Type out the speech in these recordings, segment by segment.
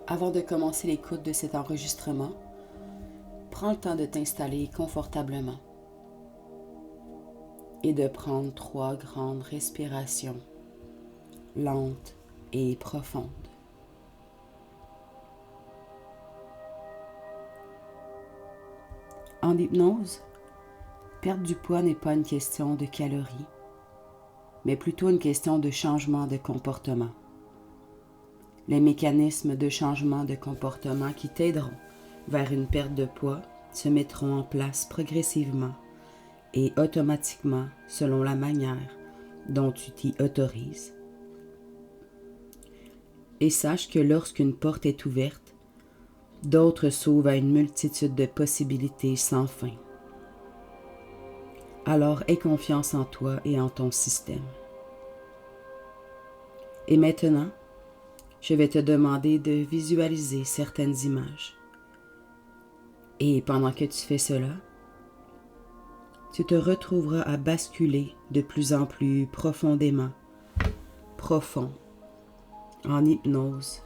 Avant de commencer l'écoute de cet enregistrement, prends le temps de t'installer confortablement et de prendre 3 grandes respirations, lentes et profondes. En hypnose, perdre du poids n'est pas une question de calories, mais plutôt une question de changement de comportement. Les mécanismes de changement de comportement qui t'aideront vers une perte de poids se mettront en place progressivement et automatiquement selon la manière dont tu t'y autorises. Et sache que lorsqu'une porte est ouverte, d'autres s'ouvrent à une multitude de possibilités sans fin. Alors aie confiance en toi et en ton système. Et maintenant, je vais te demander de visualiser certaines images. Et pendant que tu fais cela, tu te retrouveras à basculer de plus en plus profondément, profond, en hypnose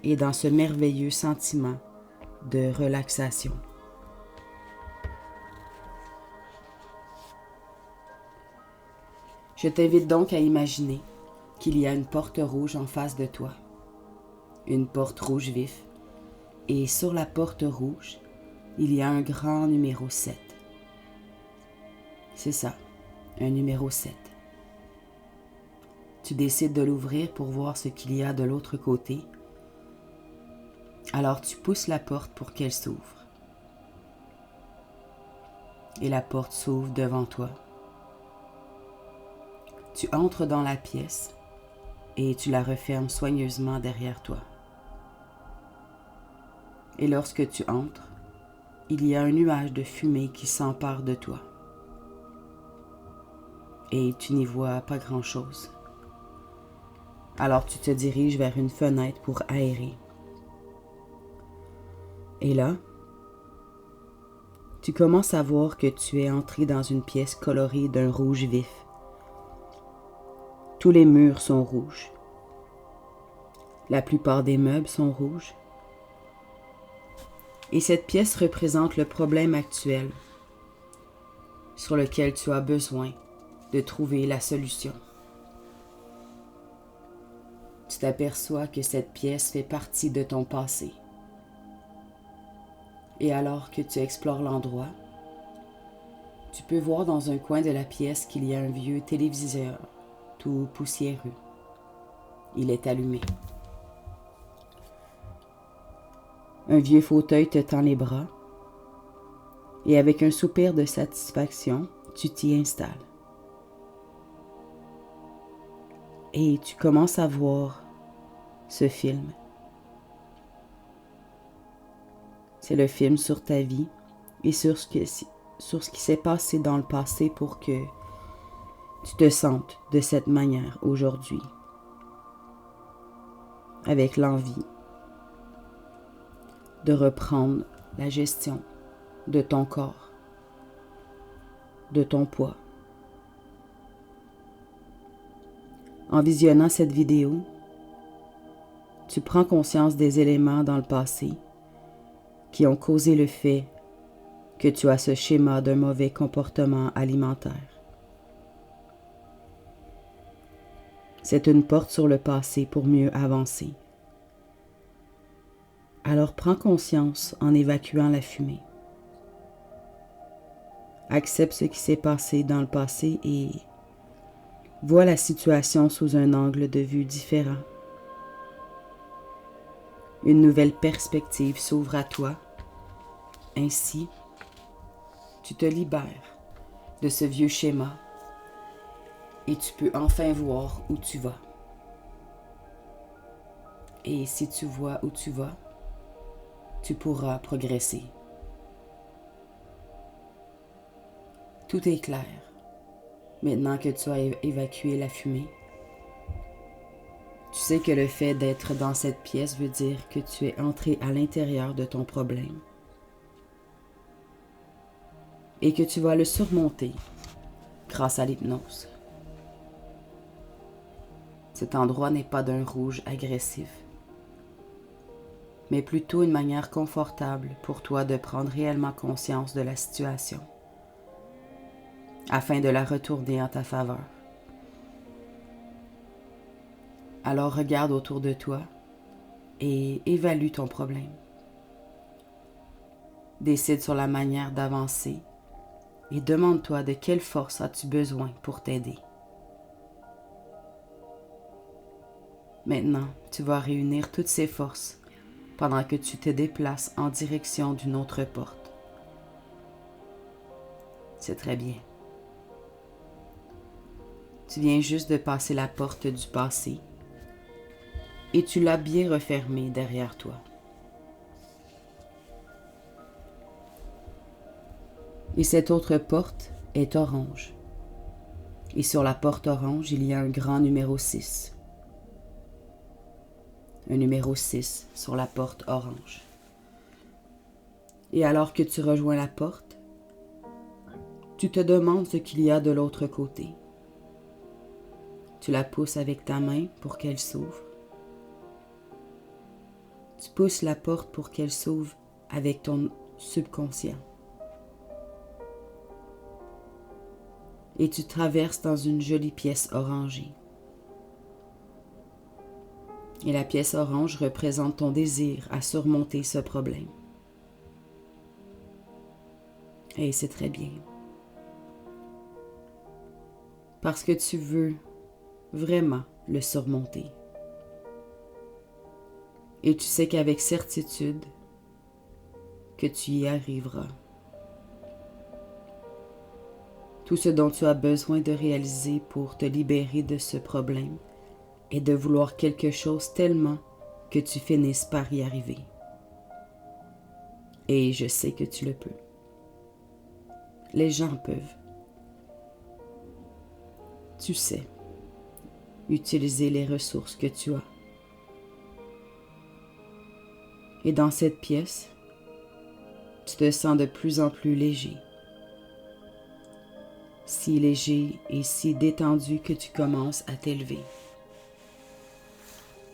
et dans ce merveilleux sentiment de relaxation. Je t'invite donc à imaginer qu'il y a une porte rouge en face de toi, une porte rouge vif, et sur la porte rouge, il y a un grand numéro 7. C'est ça, un numéro 7. Tu décides de l'ouvrir pour voir ce qu'il y a de l'autre côté. Alors tu pousses la porte pour qu'elle s'ouvre. Et la porte s'ouvre devant toi. Tu entres dans la pièce et tu la refermes soigneusement derrière toi. Et lorsque tu entres, il y a un nuage de fumée qui s'empare de toi. Et tu n'y vois pas grand-chose. Alors tu te diriges vers une fenêtre pour aérer. Et là, tu commences à voir que tu es entré dans une pièce colorée d'un rouge vif. Tous les murs sont rouges. La plupart des meubles sont rouges. Et cette pièce représente le problème actuel sur lequel tu as besoin de trouver la solution. Tu t'aperçois que cette pièce fait partie de ton passé. Et alors que tu explores l'endroit, tu peux voir dans un coin de la pièce qu'il y a un vieux téléviseur tout poussiéreux. Il est allumé. Un vieux fauteuil te tend les bras et avec un soupir de satisfaction, tu t'y installes. Et tu commences à voir ce film. C'est le film sur ta vie et sur ce qui s'est passé dans le passé pour que tu te sentes de cette manière aujourd'hui, avec l'envie de reprendre la gestion de ton corps, de ton poids. En visionnant cette vidéo, tu prends conscience des éléments dans le passé qui ont causé le fait que tu as ce schéma d'un mauvais comportement alimentaire. C'est une porte sur le passé pour mieux avancer. Alors prends conscience en évacuant la fumée. Accepte ce qui s'est passé dans le passé et vois la situation sous un angle de vue différent. Une nouvelle perspective s'ouvre à toi. Ainsi, tu te libères de ce vieux schéma et tu peux enfin voir où tu vas. Et si tu vois où tu vas, tu pourras progresser. Tout est clair. Maintenant que tu as évacué la fumée, tu sais que le fait d'être dans cette pièce veut dire que tu es entré à l'intérieur de ton problème et que tu vas le surmonter grâce à l'hypnose. Cet endroit n'est pas d'un rouge agressif, mais plutôt une manière confortable pour toi de prendre réellement conscience de la situation, afin de la retourner en ta faveur. Alors regarde autour de toi et évalue ton problème. Décide sur la manière d'avancer et demande-toi de quelle force as-tu besoin pour t'aider. Maintenant, tu vas réunir toutes ces forces pendant que tu te déplaces en direction d'une autre porte. C'est très bien. Tu viens juste de passer la porte du passé et tu l'as bien refermée derrière toi. Et cette autre porte est orange. Et sur la porte orange, il y a un grand numéro 6. Un numéro 6 sur la porte orange. Et alors que tu rejoins la porte, tu te demandes ce qu'il y a de l'autre côté. Tu la pousses avec ta main pour qu'elle s'ouvre. Tu pousses la porte pour qu'elle s'ouvre avec ton subconscient. Et tu traverses dans une jolie pièce orangée. Et la pièce orange représente ton désir à surmonter ce problème. Et c'est très bien. Parce que tu veux vraiment le surmonter. Et tu sais qu'avec certitude que tu y arriveras. Tout ce dont tu as besoin de réaliser pour te libérer de ce problème est de vouloir quelque chose tellement que tu finisses par y arriver. Et je sais que tu le peux. Les gens peuvent. Tu sais utiliser les ressources que tu as. Et dans cette pièce, tu te sens de plus en plus léger. Si léger et si détendu que tu commences à t'élever.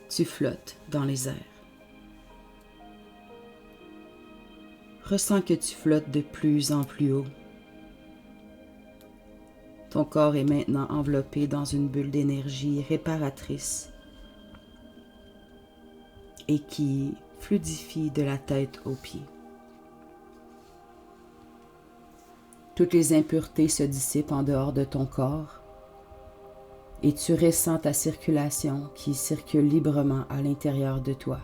Tu flottes dans les airs. Ressens que tu flottes de plus en plus haut. Ton corps est maintenant enveloppé dans une bulle d'énergie réparatrice et qui fluidifie de la tête aux pieds. Toutes les impuretés se dissipent en dehors de ton corps et tu ressens ta circulation qui circule librement à l'intérieur de toi,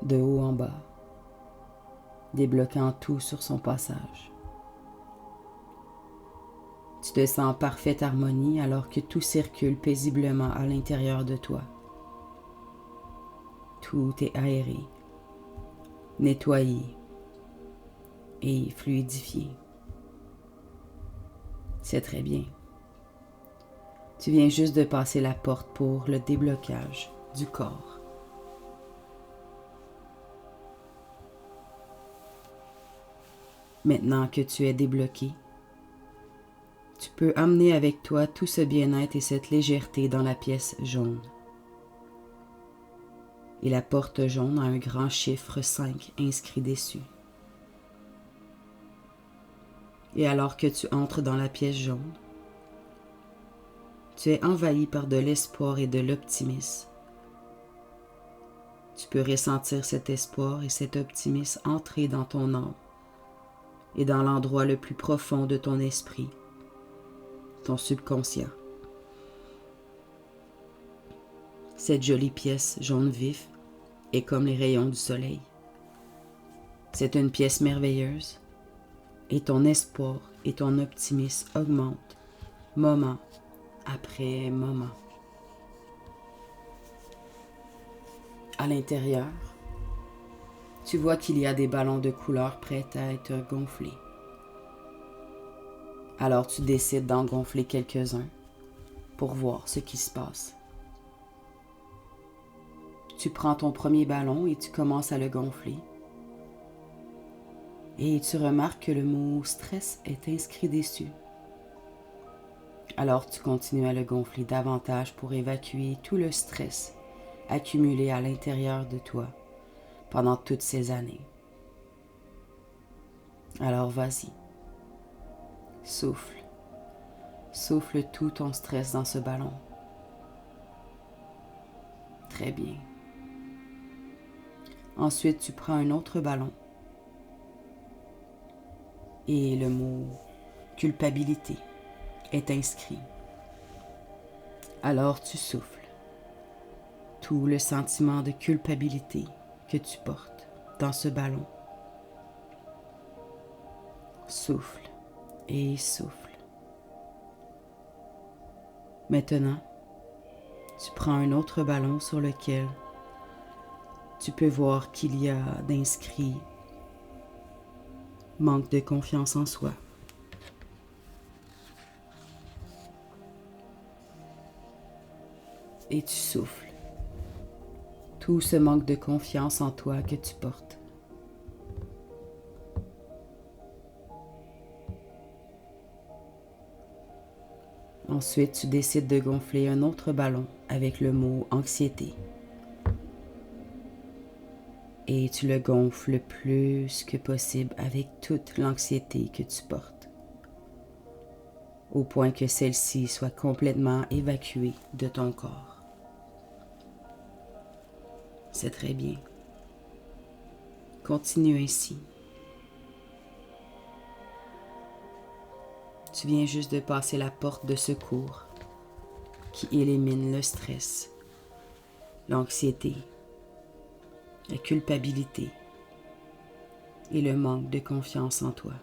de haut en bas, débloquant tout sur son passage. Tu te sens en parfaite harmonie alors que tout circule paisiblement à l'intérieur de toi. Tout est aéré, nettoyé et fluidifié. C'est très bien. Tu viens juste de passer la porte pour le déblocage du corps. Maintenant que tu es débloqué, tu peux amener avec toi tout ce bien-être et cette légèreté dans la pièce jaune. Et la porte jaune a un grand chiffre 5 inscrit dessus. Et alors que tu entres dans la pièce jaune, tu es envahi par de l'espoir et de l'optimisme. Tu peux ressentir cet espoir et cet optimisme entrer dans ton âme et dans l'endroit le plus profond de ton esprit, ton subconscient. Cette jolie pièce jaune vif est comme les rayons du soleil. C'est une pièce merveilleuse et ton espoir et ton optimisme augmentent moment après moment. À l'intérieur, tu vois qu'il y a des ballons de couleur prêts à être gonflés. Alors tu décides d'en gonfler quelques-uns pour voir ce qui se passe. Tu prends ton premier ballon et tu commences à le gonfler. Et tu remarques que le mot « stress » est inscrit dessus. Alors tu continues à le gonfler davantage pour évacuer tout le stress accumulé à l'intérieur de toi pendant toutes ces années. Alors vas-y, souffle, souffle tout ton stress dans ce ballon. Très bien. Ensuite, tu prends un autre ballon et le mot culpabilité est inscrit. Alors tu souffles tout le sentiment de culpabilité que tu portes dans ce ballon. Souffle et souffle. Maintenant, tu prends un autre ballon sur lequel tu peux voir qu'il y a d'inscrit manque de confiance en soi. Et tu souffles tout ce manque de confiance en toi que tu portes. Ensuite, tu décides de gonfler un autre ballon avec le mot anxiété. Et tu le gonfles le plus que possible avec toute l'anxiété que tu portes, au point que celle-ci soit complètement évacuée de ton corps. C'est très bien. Continue ainsi. Tu viens juste de passer la porte de secours qui élimine le stress, l'anxiété, la culpabilité et le manque de confiance en toi.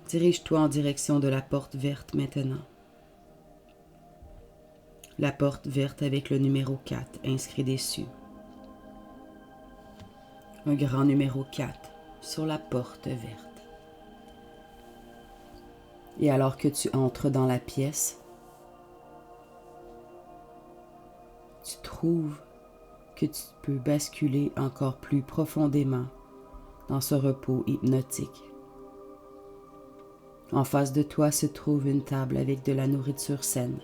Dirige-toi en direction de la porte verte maintenant. La porte verte avec le numéro 4 inscrit dessus. Un grand numéro 4 sur la porte verte. Et alors que tu entres dans la pièce, tu trouves que tu peux basculer encore plus profondément dans ce repos hypnotique. En face de toi se trouve une table avec de la nourriture saine,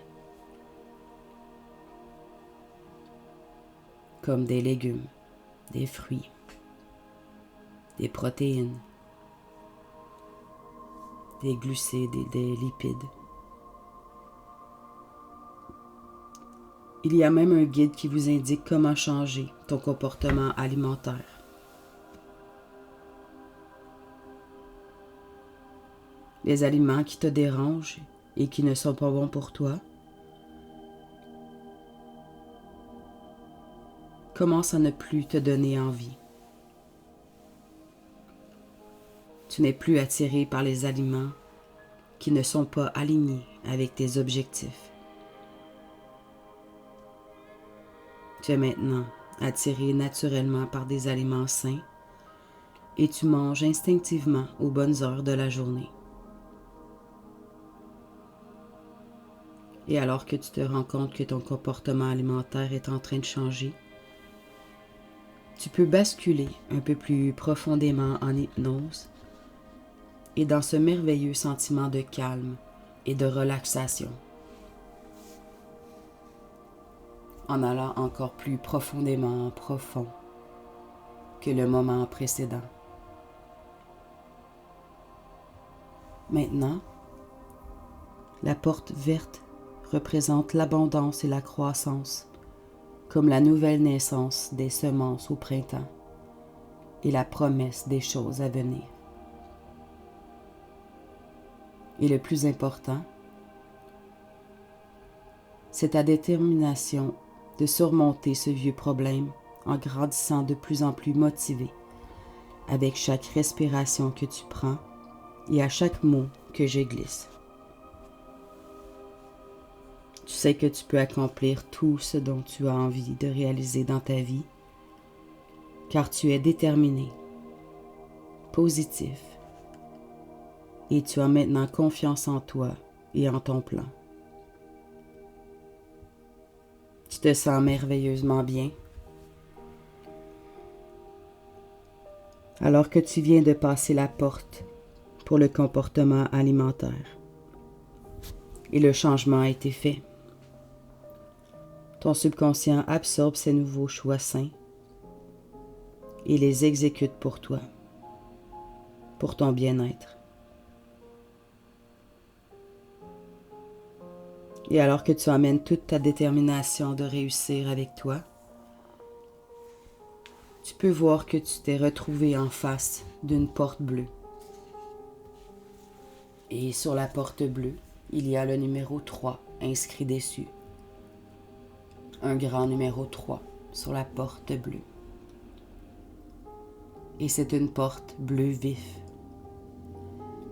comme des légumes, des fruits, des protéines, des glucides et des lipides. Il y a même un guide qui vous indique comment changer ton comportement alimentaire. Les aliments qui te dérangent et qui ne sont pas bons pour toi, commencent à ne plus te donner envie. Tu n'es plus attiré par les aliments qui ne sont pas alignés avec tes objectifs. Tu es maintenant attiré naturellement par des aliments sains et tu manges instinctivement aux bonnes heures de la journée. Et alors que tu te rends compte que ton comportement alimentaire est en train de changer, tu peux basculer un peu plus profondément en hypnose et dans ce merveilleux sentiment de calme et de relaxation, en allant encore plus profondément profond que le moment précédent. Maintenant, la porte verte représente l'abondance et la croissance, comme la nouvelle naissance des semences au printemps et la promesse des choses à venir. Et le plus important, c'est ta détermination de surmonter ce vieux problème en grandissant de plus en plus motivé avec chaque respiration que tu prends et à chaque mot que je glisse. Tu sais que tu peux accomplir tout ce dont tu as envie de réaliser dans ta vie, car tu es déterminé, positif, et tu as maintenant confiance en toi et en ton plan. Tu te sens merveilleusement bien, alors que tu viens de passer la porte pour le comportement alimentaire. Et le changement a été fait. Ton subconscient absorbe ces nouveaux choix sains et les exécute pour toi, pour ton bien-être. Et alors que tu amènes toute ta détermination de réussir avec toi, tu peux voir que tu t'es retrouvé en face d'une porte bleue. Et sur la porte bleue, il y a le numéro 3 inscrit dessus. Un grand numéro 3 sur la porte bleue. Et c'est une porte bleu vif,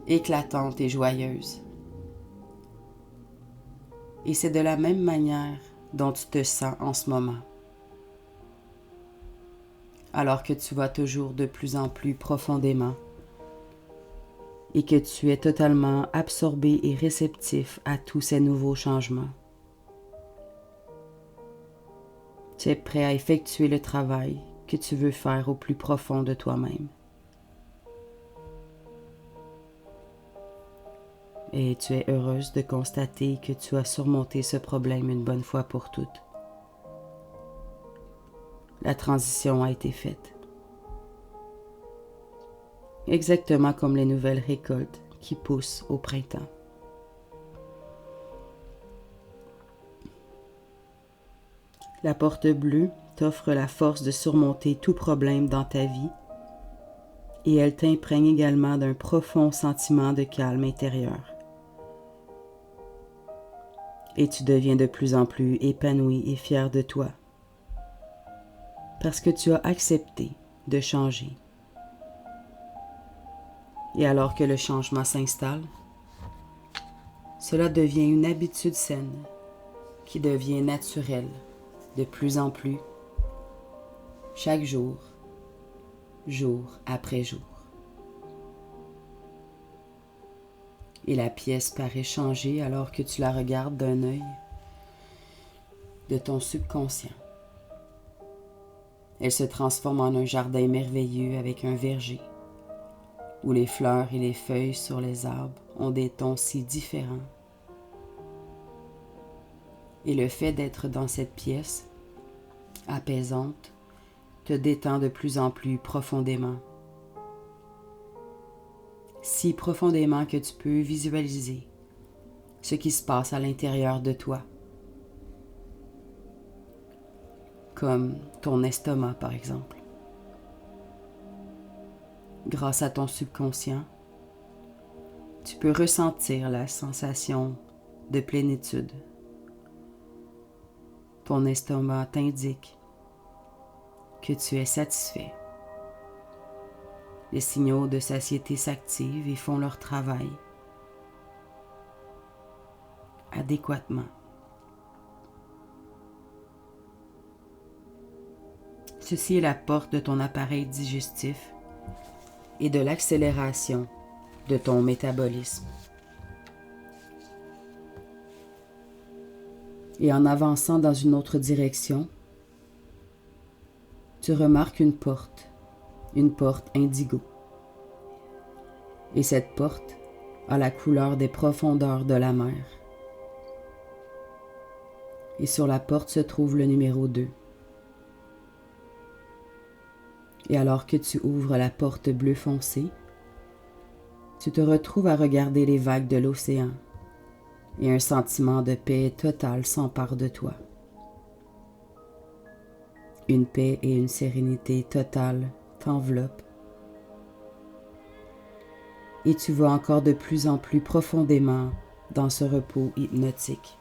éclatante et joyeuse. Et c'est de la même manière dont tu te sens en ce moment. Alors que tu vas toujours de plus en plus profondément et que tu es totalement absorbé et réceptif à tous ces nouveaux changements. Tu es prêt à effectuer le travail que tu veux faire au plus profond de toi-même. Et tu es heureuse de constater que tu as surmonté ce problème une bonne fois pour toutes. La transition a été faite. Exactement comme les nouvelles récoltes qui poussent au printemps. La porte bleue t'offre la force de surmonter tout problème dans ta vie et elle t'imprègne également d'un profond sentiment de calme intérieur. Et tu deviens de plus en plus épanoui et fier de toi parce que tu as accepté de changer. Et alors que le changement s'installe, cela devient une habitude saine qui devient naturelle de plus en plus, chaque jour, jour après jour. Et la pièce paraît changer alors que tu la regardes d'un œil de ton subconscient. Elle se transforme en un jardin merveilleux avec un verger, où les fleurs et les feuilles sur les arbres ont des tons si différents. Et le fait d'être dans cette pièce, apaisante, te détend de plus en plus profondément. Si profondément que tu peux visualiser ce qui se passe à l'intérieur de toi. Comme ton estomac par exemple. Grâce à ton subconscient, tu peux ressentir la sensation de plénitude. Ton estomac t'indique que tu es satisfait. Les signaux de satiété s'activent et font leur travail adéquatement. Ceci est la porte de ton appareil digestif et de l'accélération de ton métabolisme. Et en avançant dans une autre direction, tu remarques une porte indigo. Et cette porte a la couleur des profondeurs de la mer. Et sur la porte se trouve le numéro 2. Et alors que tu ouvres la porte bleu foncé, tu te retrouves à regarder les vagues de l'océan et un sentiment de paix totale s'empare de toi. Une paix et une sérénité totale t'enveloppent et tu vas encore de plus en plus profondément dans ce repos hypnotique.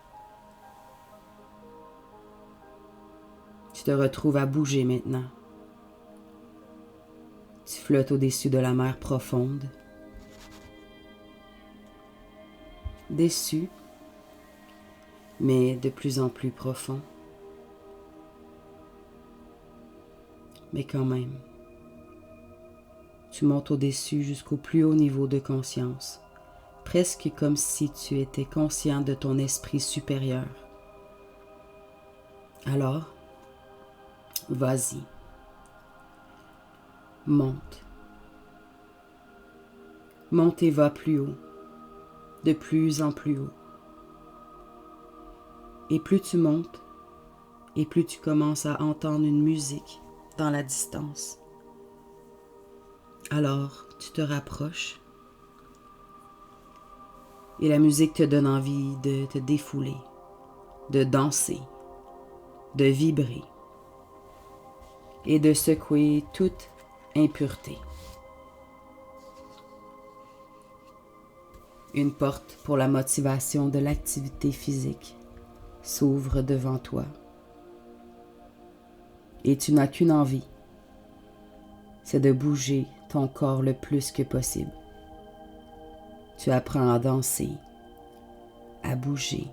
Tu te retrouves à bouger maintenant. Tu flottes au-dessus de la mer profonde. Déçu, mais de plus en plus profond. Mais quand même, tu montes au-dessus jusqu'au plus haut niveau de conscience, presque comme si tu étais conscient de ton esprit supérieur. Alors, vas-y. Monte. Monte et va plus haut, de plus en plus haut. Et plus tu montes, et plus tu commences à entendre une musique dans la distance. Alors, tu te rapproches et la musique te donne envie de te défouler, de danser, de vibrer et de secouer toute impureté. Une porte pour la motivation de l'activité physique s'ouvre devant toi et tu n'as qu'une envie, c'est de bouger ton corps le plus que possible. Tu apprends à danser, à bouger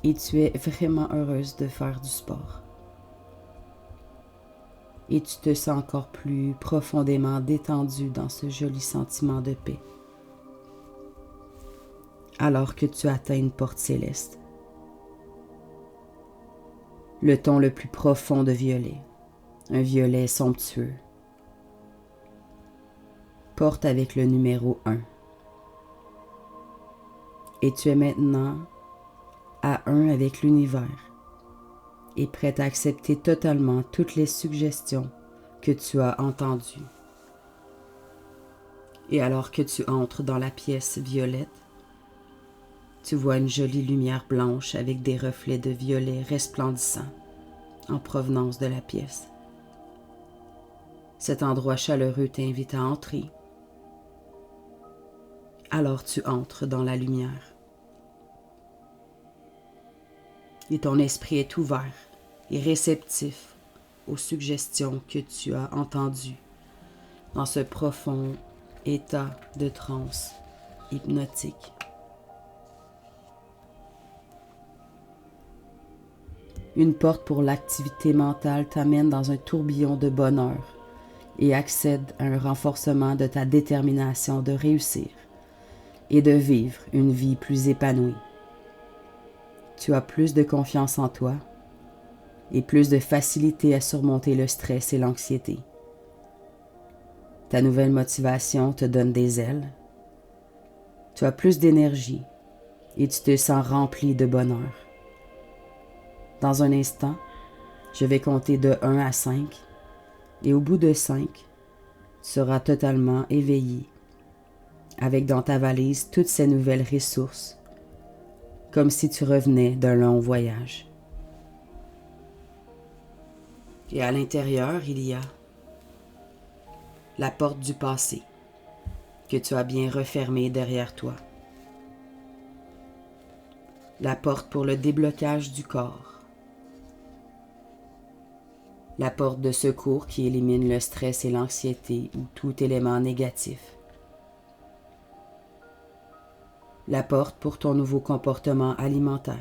et tu es vraiment heureuse de faire du sport. Et tu te sens encore plus profondément détendue dans ce joli sentiment de paix. Alors que tu atteins une porte céleste. Le ton le plus profond de violet, un violet somptueux. Porte avec le numéro 1. Et tu es maintenant à 1 avec l'univers et prête à accepter totalement toutes les suggestions que tu as entendues. Et alors que tu entres dans la pièce violette, tu vois une jolie lumière blanche avec des reflets de violet resplendissants en provenance de la pièce. Cet endroit chaleureux t'invite à entrer. Alors tu entres dans la lumière. Et ton esprit est ouvert et réceptif aux suggestions que tu as entendues dans ce profond état de transe hypnotique. Une porte pour l'activité mentale t'amène dans un tourbillon de bonheur et accède à un renforcement de ta détermination de réussir et de vivre une vie plus épanouie. Tu as plus de confiance en toi et plus de facilité à surmonter le stress et l'anxiété. Ta nouvelle motivation te donne des ailes. Tu as plus d'énergie et tu te sens rempli de bonheur. Dans un instant, je vais compter de 1 à 5 et au bout de 5, tu seras totalement éveillé avec dans ta valise toutes ces nouvelles ressources, comme si tu revenais d'un long voyage. Et à l'intérieur, il y a la porte du passé que tu as bien refermée derrière toi. La porte pour le déblocage du corps. La porte de secours qui élimine le stress et l'anxiété ou tout élément négatif. La porte pour ton nouveau comportement alimentaire.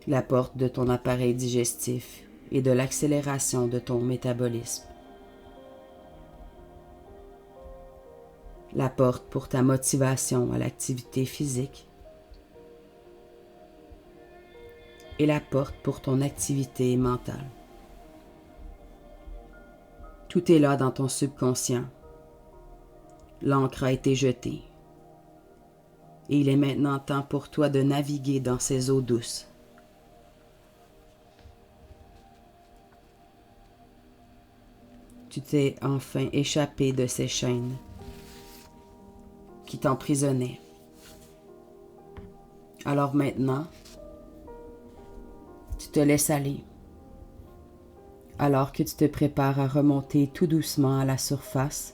La porte de ton appareil digestif et de l'accélération de ton métabolisme. La porte pour ta motivation à l'activité physique. Et la porte pour ton activité mentale. Tout est là dans ton subconscient. L'encre a été jetée. Et il est maintenant temps pour toi de naviguer dans ces eaux douces. Tu t'es enfin échappé de ces chaînes qui t'emprisonnaient. Alors maintenant, tu te laisses aller, alors que tu te prépares à remonter tout doucement à la surface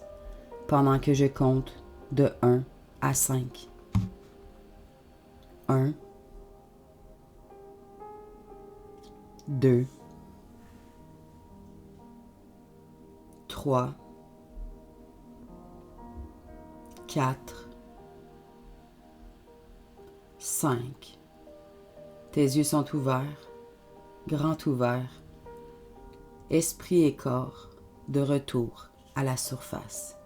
pendant que je compte de 1 à 5. 1, 2, 3, 4, 5. Tes yeux sont ouverts, grands ouverts, esprit et corps de retour à la surface.